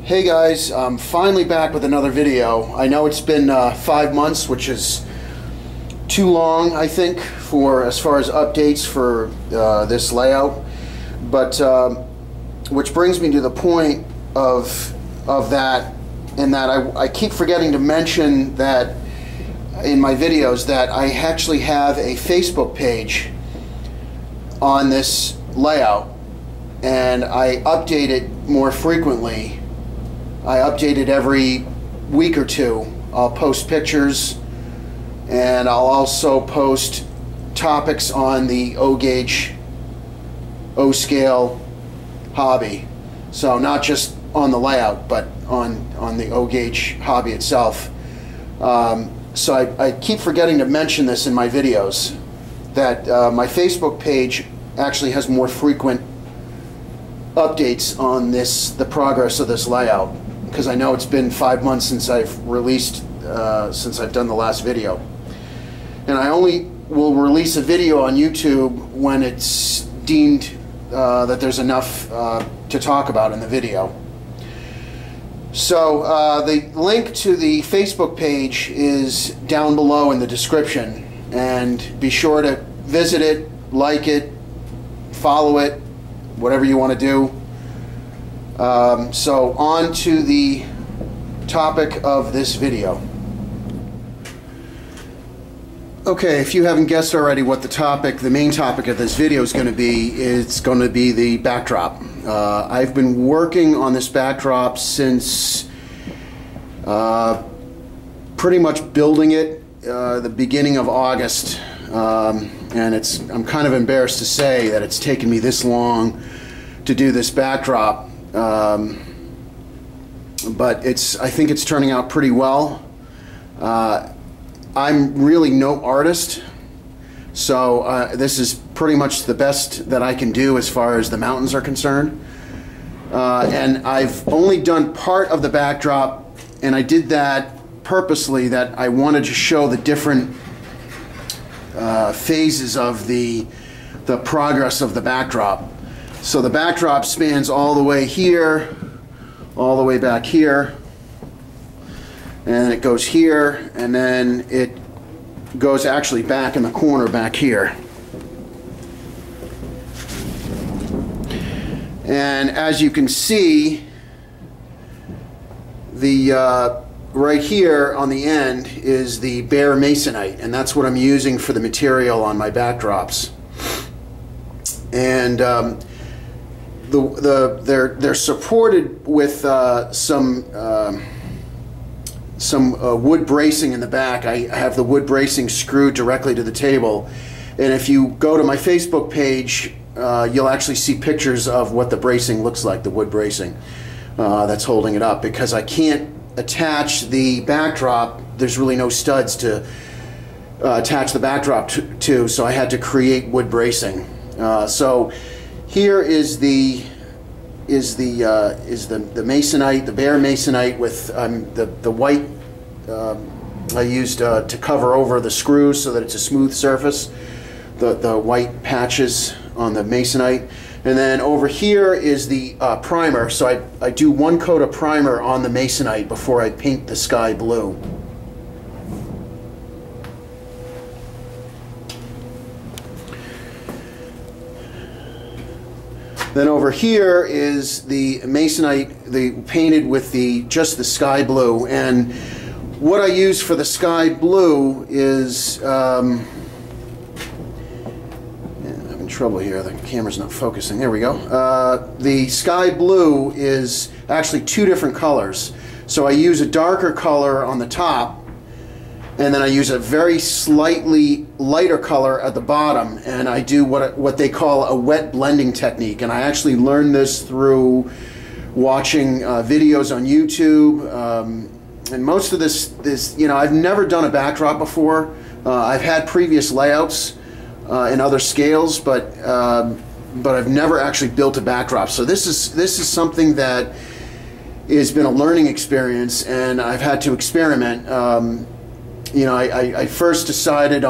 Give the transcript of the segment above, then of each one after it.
Hey guys, I'm finally back with another video. I know it's been 5 months, which is too long, I think, for as far as updates for this layout. But which brings me to the point of that, in that I keep forgetting to mention that in my videos that I actually have a Facebook page on this layout, and I update it more frequently. I update it every week or two. I'll post pictures, and I'll also post topics on the O-gauge, O-scale hobby. So not just on the layout, but on the O-gauge hobby itself. So I keep forgetting to mention this in my videos, that my Facebook page actually has more frequent updates on the progress of this layout, because I know it's been 5 months since I've released, since I've done the last video. And I only will release a video on YouTube when it's deemed that there's enough to talk about in the video. So the link to the Facebook page is down below in the description, and be sure to visit it, like it, follow it, whatever you want to do. So on to the topic of this video. Okay, if you haven't guessed already what the main topic of this video is going to be, it's going to be the backdrop. I've been working on this backdrop since pretty much building it the beginning of August, and I'm kind of embarrassed to say that it's taken me this long to do this backdrop, but I think it's turning out pretty well. I'm really no artist, so this is pretty much the best that I can do as far as the mountains are concerned. And I've only done part of the backdrop, and I did that purposely, that I wanted to show the different phases of the progress of the backdrop. So the backdrop spans all the way here, all the way back here, and it goes here, and then it goes actually back in the corner back here. And as you can see, the right here on the end is the bare masonite, and that's what I'm using for the material on my backdrops. And they're supported with some wood bracing in the back. I have the wood bracing screwed directly to the table, and if you go to my Facebook page, you'll actually see pictures of what the bracing looks like, the wood bracing that's holding it up, because I can't attach the backdrop. There's really no studs to attach the backdrop to, so I had to create wood bracing. So here is the masonite, the bare masonite, with the white I used to cover over the screws so that it's a smooth surface, the white patches on the masonite. And then over here is the primer. So I do one coat of primer on the masonite before I paint the sky blue. Then over here is the masonite, painted with just the sky blue. And what I use for the sky blue is, I'm having trouble here, the camera's not focusing, there we go. The sky blue is actually two different colors. So I use a darker color on the top, and then I use a very slightly lighter color at the bottom, and I do what they call a wet blending technique. And I actually learned this through watching videos on YouTube. And most of this, you know, I've never done a backdrop before. I've had previous layouts in other scales, but I've never actually built a backdrop. So this is something that has been a learning experience, and I've had to experiment. You know, I first decided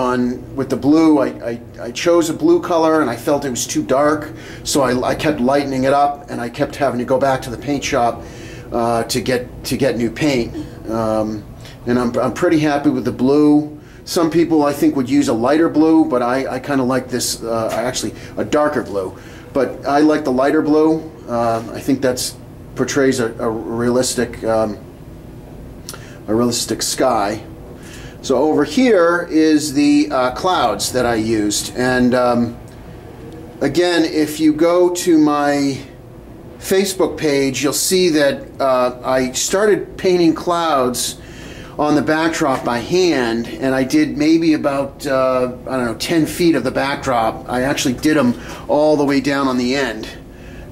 with the blue. I chose a blue color, and I felt it was too dark, so I kept lightening it up, and I kept having to go back to the paint shop to get new paint. And I'm pretty happy with the blue. Some people I think would use a lighter blue, but I kind of like this, actually a darker blue. But I like the lighter blue. I think that's portrays a realistic sky. So over here is the clouds that I used, and again, if you go to my Facebook page, you'll see that I started painting clouds on the backdrop by hand, and I did maybe about I don't know, 10 feet of the backdrop. I actually did them all the way down on the end,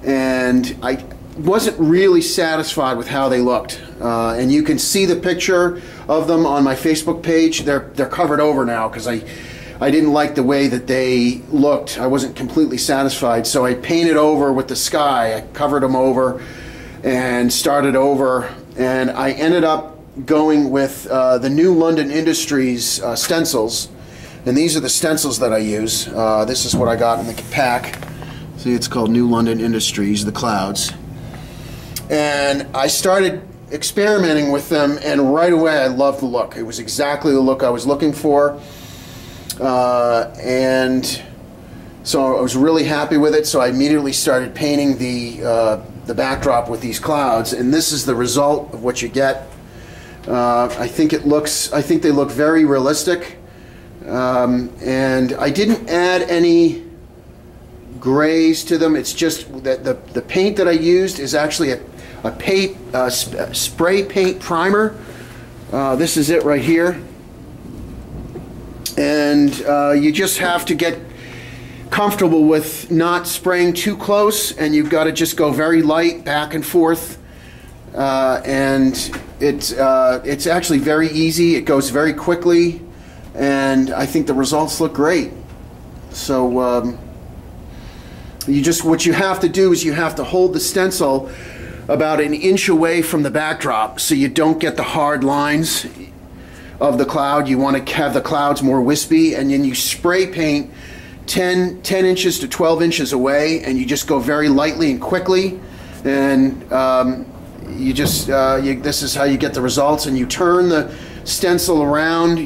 and I wasn't really satisfied with how they looked. And you can see the picture of them on my Facebook page. They're covered over now because I didn't like the way that they looked. I wasn't completely satisfied, so I painted over with the sky. I covered them over and started over, and I ended up going with the New London Industries stencils, and these are the stencils that I use. This is what I got in the pack. See, it's called New London Industries, the clouds. And I started experimenting with them, and right away I loved the look. It was exactly the look I was looking for, and so I was really happy with it. So I immediately started painting the backdrop with these clouds, and this is the result of what you get. I think they look very realistic, and I didn't add any grays to them. It's just that the paint that I used is actually a spray paint primer. This is it right here, and you just have to get comfortable with not spraying too close, and you've got to just go very light back and forth, and it's actually very easy. It goes very quickly, and I think the results look great. So what you have to do is you have to hold the stencil about an inch away from the backdrop so you don't get the hard lines of the cloud. You want to have the clouds more wispy, and then you spray paint 10 inches to 12 inches away, and you just go very lightly and quickly, and this is how you get the results. And you turn the stencil around,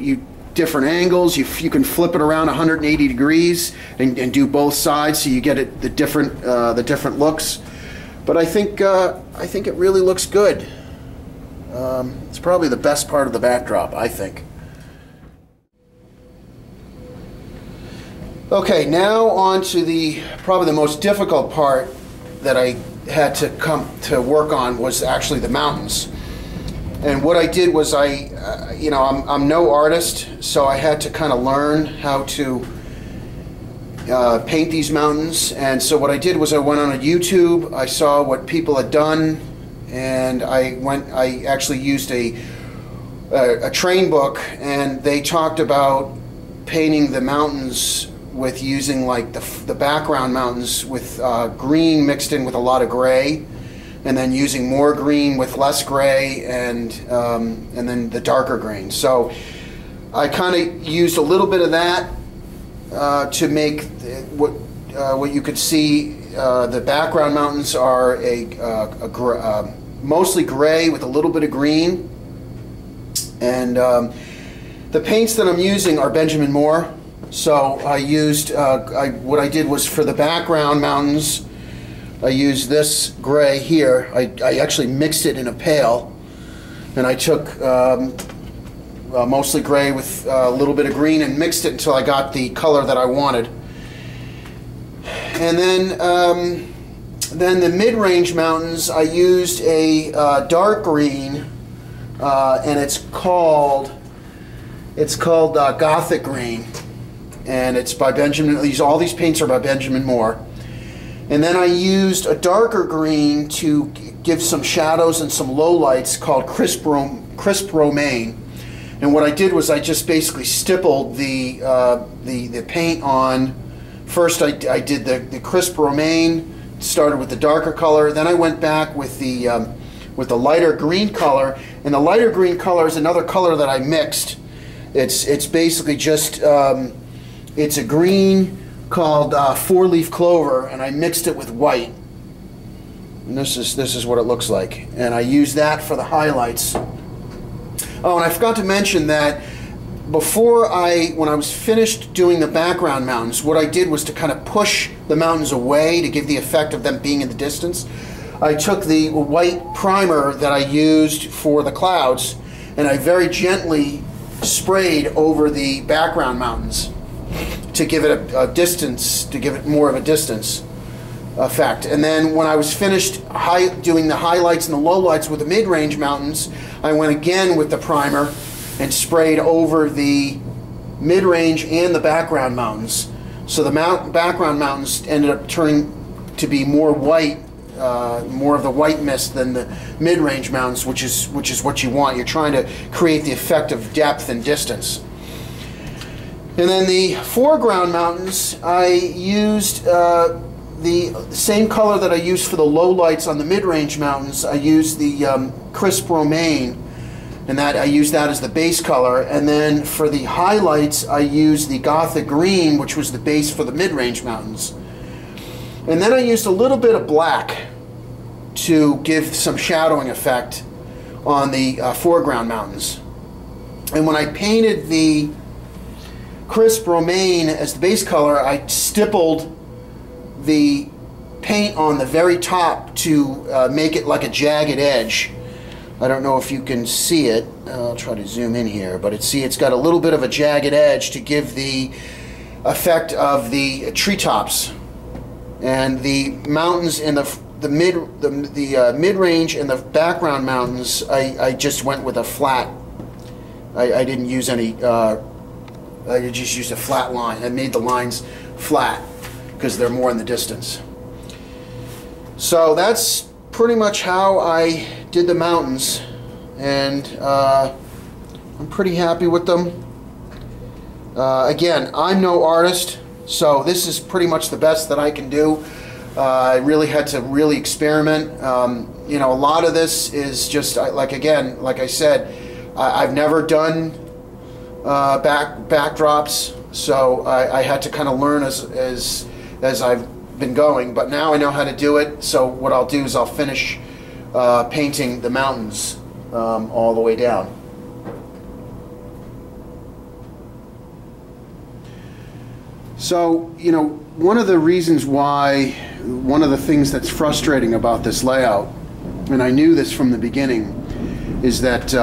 different angles. You can flip it around 180 degrees and do both sides, so you get the different looks. But I think it really looks good. It's probably the best part of the backdrop, I think. Okay, now on to probably the most difficult part that I had to come to work on was actually the mountains. And what I did was I'm no artist, so I had to kind of learn how to paint these mountains. And so what I did was I went on YouTube, I saw what people had done, and I actually used a train book, and they talked about painting the mountains with using like the background mountains with green mixed in with a lot of gray, and then using more green with less gray, and then the darker green. So I kind of used a little bit of that to make what you could see. The background mountains are mostly gray with a little bit of green, and the paints that I'm using are Benjamin Moore. So I used what I did was, for the background mountains, I used this gray here. I actually mixed it in a pail, and I took mostly gray with a little bit of green and mixed it until I got the color that I wanted. And then the mid-range mountains, I used a dark green, and it's called Gothic Green, and it's by Benjamin. All these paints are by Benjamin Moore. And then I used a darker green to give some shadows and some lowlights called Crisp Romaine. And what I did was I just basically stippled the paint on. First I did the Crisp Romaine, started with the darker color, then I went back with the lighter green color, and the lighter green color is another color that I mixed. It's basically just it's a green called four-leaf clover, and I mixed it with white. And this is what it looks like. And I use that for the highlights. Oh, and I forgot to mention that before when I was finished doing the background mountains, what I did was to kind of push the mountains away to give the effect of them being in the distance. I took the white primer that I used for the clouds and I very gently sprayed over the background mountains to give it a distance, to give it more of a distance effect. And then when I was finished doing the highlights and the lowlights with the mid-range mountains, I went again with the primer and sprayed over the mid-range and the background mountains. So the background mountains ended up turning to be more white, more of the white mist than the mid-range mountains, which is what you want. You're trying to create the effect of depth and distance. And then the foreground mountains, I used the same color that I used for the lowlights on the mid-range mountains. I used the crisp romaine, and I used that as the base color. And then for the highlights, I used the Gothic green, which was the base for the mid-range mountains. And then I used a little bit of black to give some shadowing effect on the foreground mountains. And when I painted the crisp romaine as the base color, I stippled the paint on the very top to make it like a jagged edge. I don't know if you can see it. I'll try to zoom in here, but it's got a little bit of a jagged edge to give the effect of the treetops. And the mountains in the mid-range and the background mountains, I just went with a flat. I didn't use any. I just used a flat line. I made the lines flat because they're more in the distance. So that's pretty much how I did the mountains, and I'm pretty happy with them. Again, I'm no artist, so this is pretty much the best that I can do. I really had to really experiment. You know, a lot of this is just like I said, I've never done backdrops, so I had to kind of learn as I've been going, but now I know how to do it. So what I'll do is I'll finish painting the mountains all the way down. So, you know, one of the things that's frustrating about this layout, and I knew this from the beginning, is that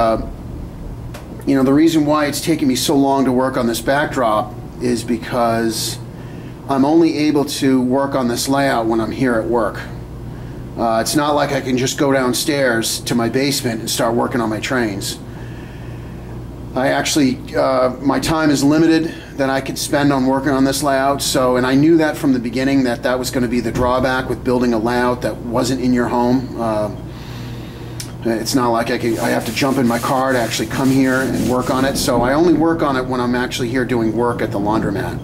you know, the reason why it's taken me so long to work on this backdrop is because I'm only able to work on this layout when I'm here at work. It's not like I can just go downstairs to my basement and start working on my trains. I actually, my time is limited that I could spend on working on this layout, so, and I knew that from the beginning that was going to be the drawback with building a layout that wasn't in your home. It's not like I have to jump in my car to actually come here and work on it, so I only work on it when I'm actually here doing work at the laundromat.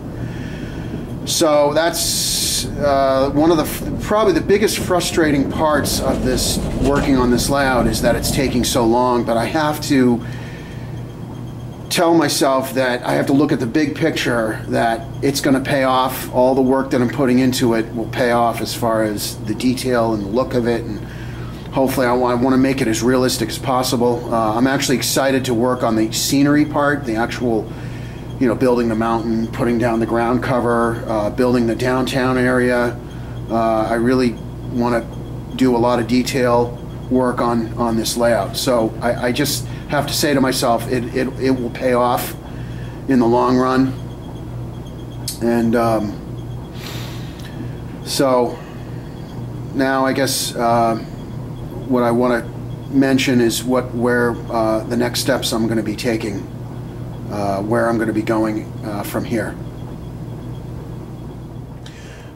So that's one of probably the biggest frustrating parts of this working on this layout, is that it's taking so long, but I have to tell myself that I have to look at the big picture, that it's going to pay off. All the work that I'm putting into it will pay off as far as the detail and the look of it, and hopefully I want to make it as realistic as possible. I'm actually excited to work on the scenery part, the actual, you know, building the mountain, putting down the ground cover, building the downtown area. I really want to do a lot of detail work on this layout. So I just have to say to myself, it will pay off in the long run. And so now I guess what I want to mention is where the next steps I'm going to be taking, where I'm going to be going from here.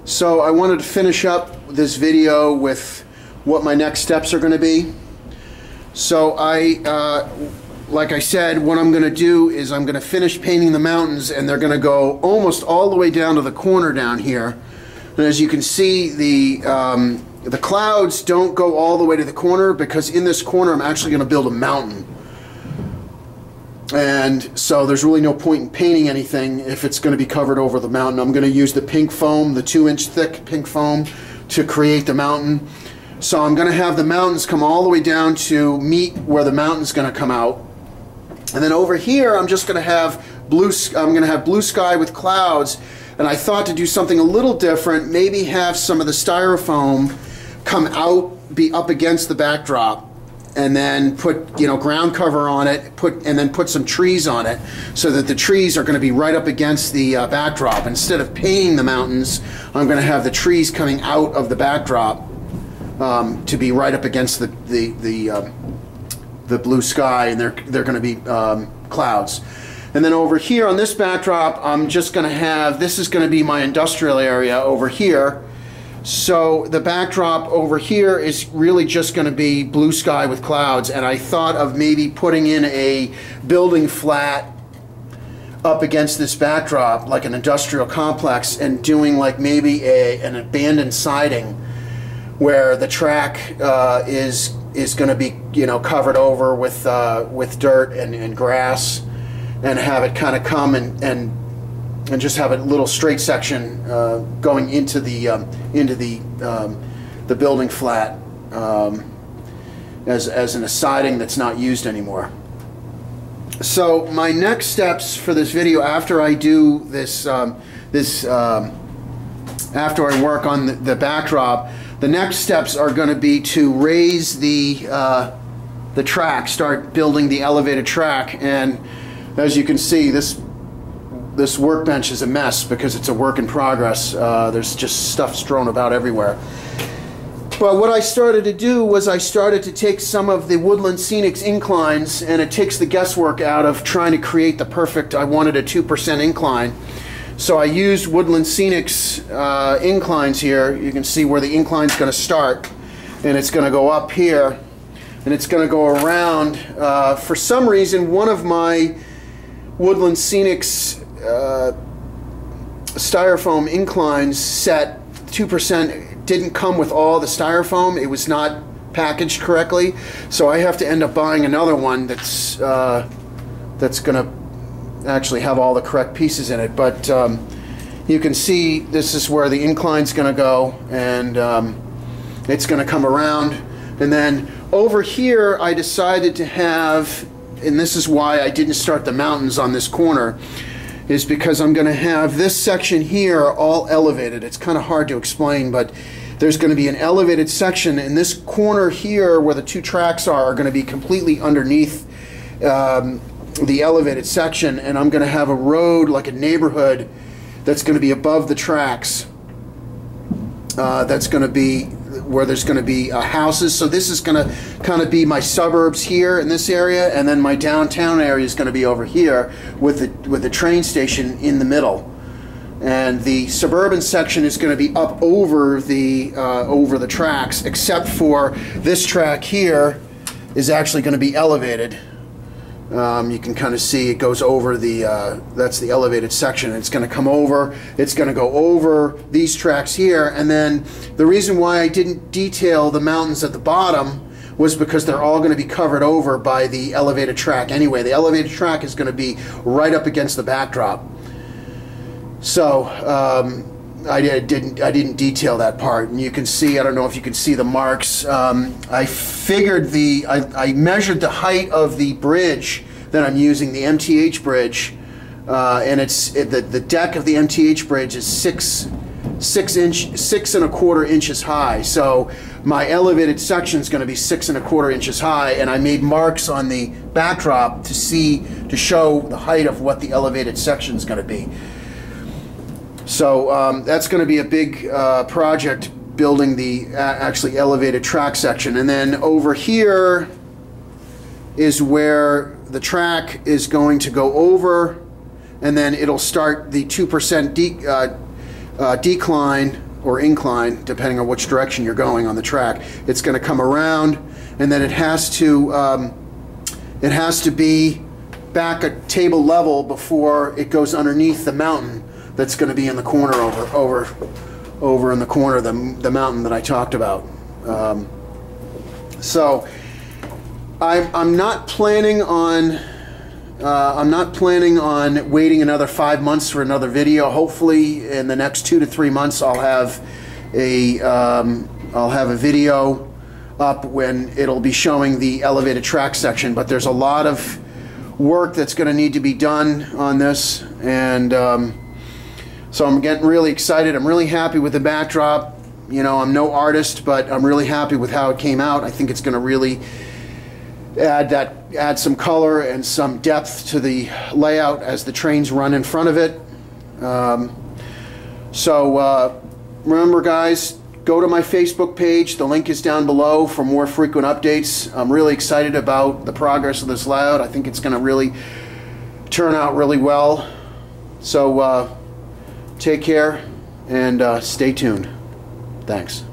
So I wanted to finish up this video with what my next steps are going to be. So like I said, what I'm going to do is I'm going to finish painting the mountains, and they're going to go almost all the way down to the corner down here. And as you can see, the clouds don't go all the way to the corner, because in this corner I'm actually going to build a mountain. And so there's really no point in painting anything if it's going to be covered over the mountain. I'm going to use the pink foam, the 2-inch thick pink foam, to create the mountain. So I'm going to have the mountains come all the way down to meet where the mountain's going to come out. And then over here, I'm just going to have blue sky with clouds. And I thought to do something a little different, maybe have some of the styrofoam come out, be up against the backdrop, and then put, you know, ground cover on it, and then put some trees on it, so that the trees are going to be right up against the backdrop. Instead of painting the mountains, I'm going to have the trees coming out of the backdrop to be right up against the blue sky, and they're going to be clouds. And then over here on this backdrop, I'm just going to have, this is going to be my industrial area over here. So the backdrop over here is really just going to be blue sky with clouds. And I thought of maybe putting in a building flat up against this backdrop, like an industrial complex, and doing like maybe an abandoned siding where the track is going to be, you know, covered over with dirt and grass, and have it kind of come and just have a little straight section going into the building flat as in a siding that's not used anymore. So my next steps for this video, after I do this, after I work on the backdrop, the next steps are going to be to raise the track, start building the elevated track. And as you can see, this workbench is a mess because it's a work in progress. There's just stuff strewn about everywhere. But what I started to do was I started to take some of the Woodland Scenics inclines, and it takes the guesswork out of trying to create the perfect, I wanted a 2% incline. So I used Woodland Scenics inclines here. You can see where the incline's going to start, and it's going to go up here, and it's going to go around. For some reason, one of my Woodland Scenics styrofoam inclines set 2% didn't come with all the styrofoam. It was not packaged correctly, so I have to end up buying another one that's gonna actually have all the correct pieces in it. But you can see this is where the incline's gonna go, and it's gonna come around. And then over here I decided to have, and this is why I didn't start the mountains on this corner, is because I'm going to have this section here all elevated. It's kind of hard to explain, but there's going to be an elevated section, and this corner here where the two tracks are going to be completely underneath the elevated section, and I'm going to have a road, like a neighborhood, that's going to be above the tracks. That's going to be where there's going to be houses. So this is going to kind of be my suburbs here in this area, and then my downtown area is going to be over here with the train station in the middle. And the suburban section is going to be up over the tracks, except for this track here is actually going to be elevated. You can kind of see it goes over that's the elevated section. It's going to come over, it's going to go over these tracks here, and then the reason why I didn't detail the mountains at the bottom was because they're all going to be covered over by the elevated track anyway. The elevated track is going to be right up against the backdrop. So I didn't detail that part, and you can see, I don't know if you can see the marks. I figured I measured the height of the bridge that I'm using, the MTH bridge, and the deck of the MTH bridge is 6.25 inches high. So my elevated section is going to be 6.25 inches high, and I made marks on the backdrop to show the height of what the elevated section is going to be. So that's going to be a big project, building the actually elevated track section. And then over here is where the track is going to go over, and then it'll start the 2% decline or incline, depending on which direction you're going on the track. It's going to come around, and then it has to be back at table level before it goes underneath the mountain that's going to be in the corner over in the corner, the mountain that I talked about. So I'm not planning on waiting another 5 months for another video. Hopefully in the next 2 to 3 months I'll have a video up when it'll be showing the elevated track section. But there's a lot of work that's going to need to be done on this, and so I'm getting really excited. I'm really happy with the backdrop. You know, I'm no artist, but I'm really happy with how it came out. I think it's going to really add some color and some depth to the layout as the trains run in front of it. Remember, guys, go to my Facebook page. The link is down below for more frequent updates. I'm really excited about the progress of this layout. I think it's going to really turn out really well. So take care and stay tuned. Thanks.